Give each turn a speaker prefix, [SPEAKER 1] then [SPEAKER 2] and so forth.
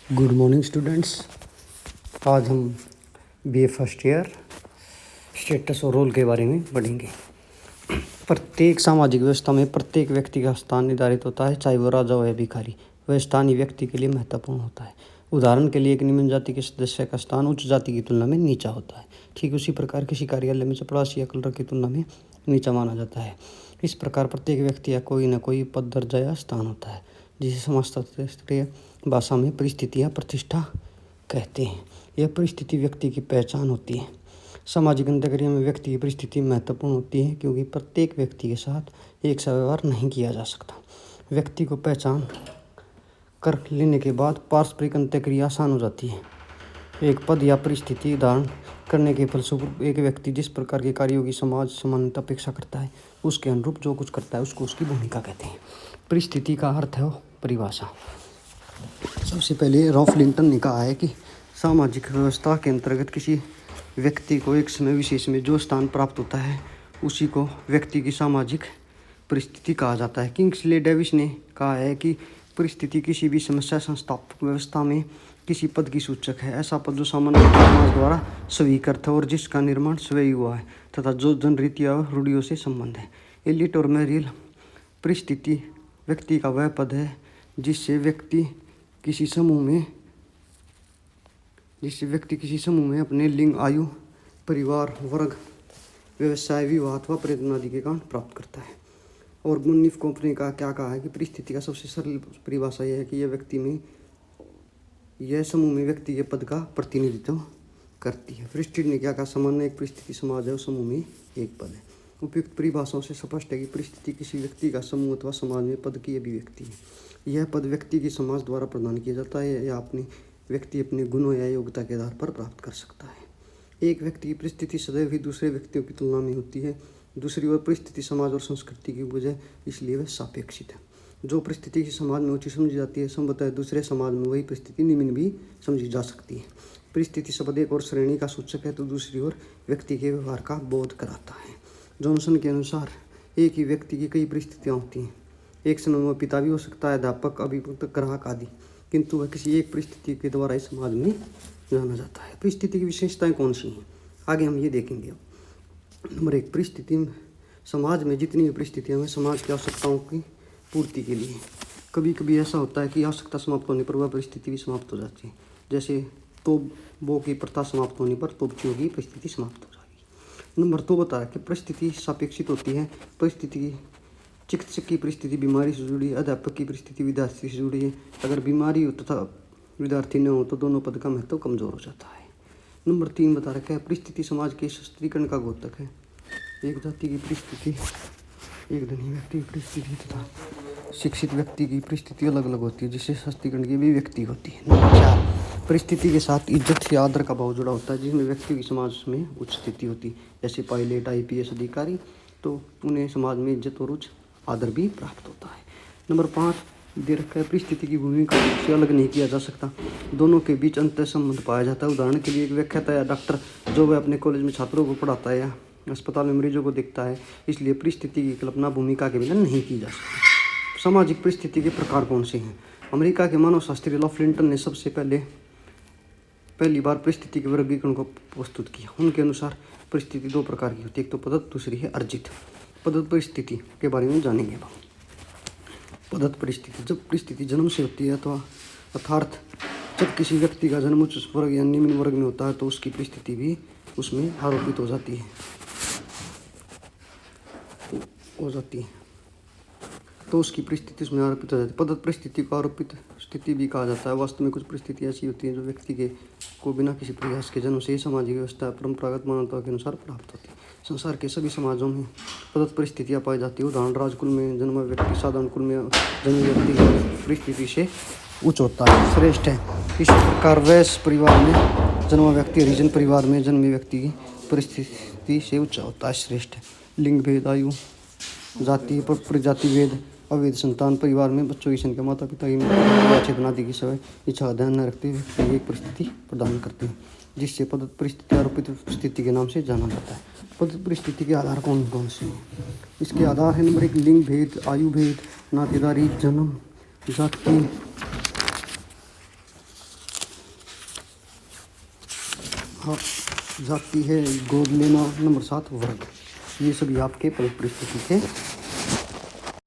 [SPEAKER 1] Good morning students. आज हम BA first year status और रोल के बारे में पढ़ेंगे। प्रत्येक सामाजिक व्यवस्था में प्रत्येक व्यक्ति का स्थान निर्धारित होता है, चाहे वो राजा हो या भिखारी। वह स्थान ही व्यक्ति के लिए महत्वपूर्ण होता है। उदाहरण के लिए एक निम्न जाति के सदस्य का स्थान उच्च जाति की तुलना में नीचा होता है। ठीक उसी प्रकार किसी कार्यालय में चपरासी या क्लर्क की तुलना में नीचा माना जाता है। इस प्रकार प्रत्येक व्यक्ति या कोई न कोई पद, दर्जा या स्थान होता है, जिसे समाजशास्त्रीय भाषा में परिस्थिति या प्रतिष्ठा कहते हैं। यह परिस्थिति व्यक्ति की पहचान होती है। सामाजिक अंतःक्रिया में व्यक्ति की परिस्थिति महत्वपूर्ण होती है, क्योंकि प्रत्येक व्यक्ति के साथ एक सा व्यवहार नहीं किया जा सकता। व्यक्ति को पहचान कर लेने के बाद पारस्परिक अंतःक्रिया आसान हो जाती है। एक पद या परिस्थिति धारण करने के फलस्वरूप एक व्यक्ति जिस प्रकार के कार्यों की समाज सामान्यतः अपेक्षा करता है, उसके अनुरूप जो कुछ करता है उसको उसकी भूमिका कहते हैं। परिस्थिति का अर्थ है परिभाषा। सबसे पहले रॉल्फ लिंटन ने कहा है कि सामाजिक व्यवस्था के अंतर्गत किसी व्यक्ति को एक समय विशेष में जो स्थान प्राप्त होता है, उसी को व्यक्ति की सामाजिक परिस्थिति कहा जाता है। किंग्सले डेविस ने कहा है कि परिस्थिति किसी भी समस्या संस्थापक व्यवस्था में किसी पद की सूचक है। ऐसा पद जो सामान्य समाज द्वारा स्वीकृत है और जिसका निर्माण स्वयं हुआ है, तथा जो जनरीतियों और रूढ़ियों से संबंध है। एलियट और मेरिल, परिस्थिति व्यक्ति का वह पद है जिससे व्यक्ति किसी समूह में अपने लिंग, आयु, परिवार, वर्ग, व्यवसाय, विवाह अथवा प्रयोजन आदि के कारण प्राप्त करता है। और मुन्निफ कंपनी का क्या कहा है कि परिस्थिति का सबसे सरल परिभाषा यह है कि यह समूह में व्यक्ति के पद का प्रतिनिधित्व करती है। फ्रिस्टिड ने क्या कहा, सामान्य एक परिस्थिति समाज है और समूह में एक पद है। उपयुक्त परिभाषाओं से स्पष्ट है कि परिस्थिति किसी व्यक्ति का समूह अथवा समाज में पद की अभिव्यक्ति है। यह पद व्यक्ति की समाज द्वारा प्रदान किया जाता है या व्यक्ति अपने गुणों या योग्यता के आधार पर प्राप्त कर सकता है। एक व्यक्ति की परिस्थिति सदैव ही दूसरे व्यक्तियों की तुलना में होती है। दूसरी ओर परिस्थिति समाज और संस्कृति की वजह, इसलिए वह सापेक्षित है। जो परिस्थिति की समाज में ऊंची समझी जाती है, संभवतः दूसरे समाज में वही परिस्थिति निम्न भी समझी जा सकती है। परिस्थिति शब्द एक और श्रेणी का सूचक है, तो दूसरी ओर व्यक्ति के व्यवहार का बोध कराता है। जॉनसन के अनुसार एक ही व्यक्ति की कई परिस्थितियाँ होती हैं। एक समय वह पिता भी हो सकता है, अध्यापक, अभिभावक, ग्राहक आदि, किंतु वह किसी एक परिस्थिति के द्वारा इस समाज में जाना जाता है। परिस्थिति की विशेषताएं कौन सी हैं, आगे हम ये देखेंगे। नंबर 1, परिस्थिति समाज में जितनी भी परिस्थितियाँ हैं समाज की आवश्यकताओं की पूर्ति के लिए। कभी कभी ऐसा होता है कि आवश्यकता समाप्त होने पर वह परिस्थिति भी समाप्त हो जाती है। जैसे तोबों की प्रथा समाप्त होने पर तोपचियों की परिस्थिति समाप्त हो जाएगी। नंबर 2 बताया कि परिस्थिति सापेक्षित होती है। परिस्थिति चिकित्सक की परिस्थिति बीमारी से जुड़ी है, अध्यापक की परिस्थिति विद्यार्थी से जुड़ी है। अगर बीमारी हो तथा विद्यार्थी न हो तो दोनों पद का महत्व कमजोर हो जाता है। नंबर 3 बता रखा है, परिस्थिति समाज के सशक्तिकरण का द्योतक है। एक जाति की परिस्थिति, एक धनी व्यक्ति की परिस्थिति तथा शिक्षित व्यक्ति की परिस्थिति अलग अलग होती है, जिससे सशक्तिकरण की भी व्यक्ति होती है। नंबर 4, परिस्थिति के साथ इज्जत या आदर का भाव जुड़ा होता है, जिसमें व्यक्ति की समाज में उच्च स्थिति होती है। जैसे पायलट, IPS अधिकारी, तो उन्हें समाज में इज्जत और उच्च आदर भी प्राप्त होता है। नंबर 5 दे रखा है, परिस्थिति की भूमिका से अलग नहीं किया जा सकता, दोनों के बीच अंतर संबंध पाया जाता है। उदाहरण के लिए एक व्याख्याता या डॉक्टर जो वह अपने कॉलेज में छात्रों को पढ़ाता है या अस्पताल में मरीजों को देखता है, इसलिए परिस्थिति की कल्पना भूमिका के बिना नहीं की जा सकती। सामाजिक परिस्थिति के प्रकार कौन से हैं? अमेरिका के मानवशास्त्री रॉल्फ लिंटन ने सबसे पहली बार परिस्थिति के वर्गीकरण को प्रस्तुत किया। उनके अनुसार परिस्थिति 2 प्रकार की होती है, एक तो पदत्त, दूसरी है अर्जित। पदत्त परिस्थिति के बारे में जानेंगे अब। पदत्त परिस्थिति, जब परिस्थिति जन्म से होती है तो अर्थात जब किसी व्यक्ति का जन्म उच्च वर्ग या निम्न वर्ग में होता है तो उसकी परिस्थिति भी उसमें आरोपित हो जाती है तो उसकी परिस्थिति उसमें आरोपित हो जाती है। पदत्त परिस्थिति को आरोपित स्थिति भी कहा जाता है। वास्तव में कुछ परिस्थिति ऐसी होती हैं जो व्यक्ति को बिना किसी प्रयास के जन्म से ही सामाजिक व्यवस्था परंपरागत मान्यता के अनुसार प्राप्त होती है। संसार के सभी समाजों में पदत्त परिस्थितियाँ पाई जाती है। उदाहरण, राजकुल में जन्मा व्यक्ति साधारण कुल में जन्मे व्यक्ति की परिस्थिति से उच्च होता है, श्रेष्ठ है। इस प्रकार वैश्य परिवार में जन्मा व्यक्ति हरिजन परिवार में जन्मे व्यक्ति की परिस्थिति से उच्च होता है, श्रेष्ठ है। लिंग भेद, आयु, जाति, प्रजाति भेद, अवैध संतान, परिवार में बच्चों की संख्या, माता पिता की चेतना आदि की सब इच्छा का ध्यान न रखते हुए एक परिस्थिति प्रदान करते हैं, जिससे पदत्त परिस्थिति आरोपित परिस्थिति के नाम से जाना जाता है। पदत्त परिस्थिति के आधार कौन कौन से हैं? इसके आधार है, नंबर 1, लिंग भेद, आयु भेद, नातेदारी, जन्म, जाति, जाती है गोद लेना। नंबर 7 वर्ग। ये सभी आपके पद परिस्थिति के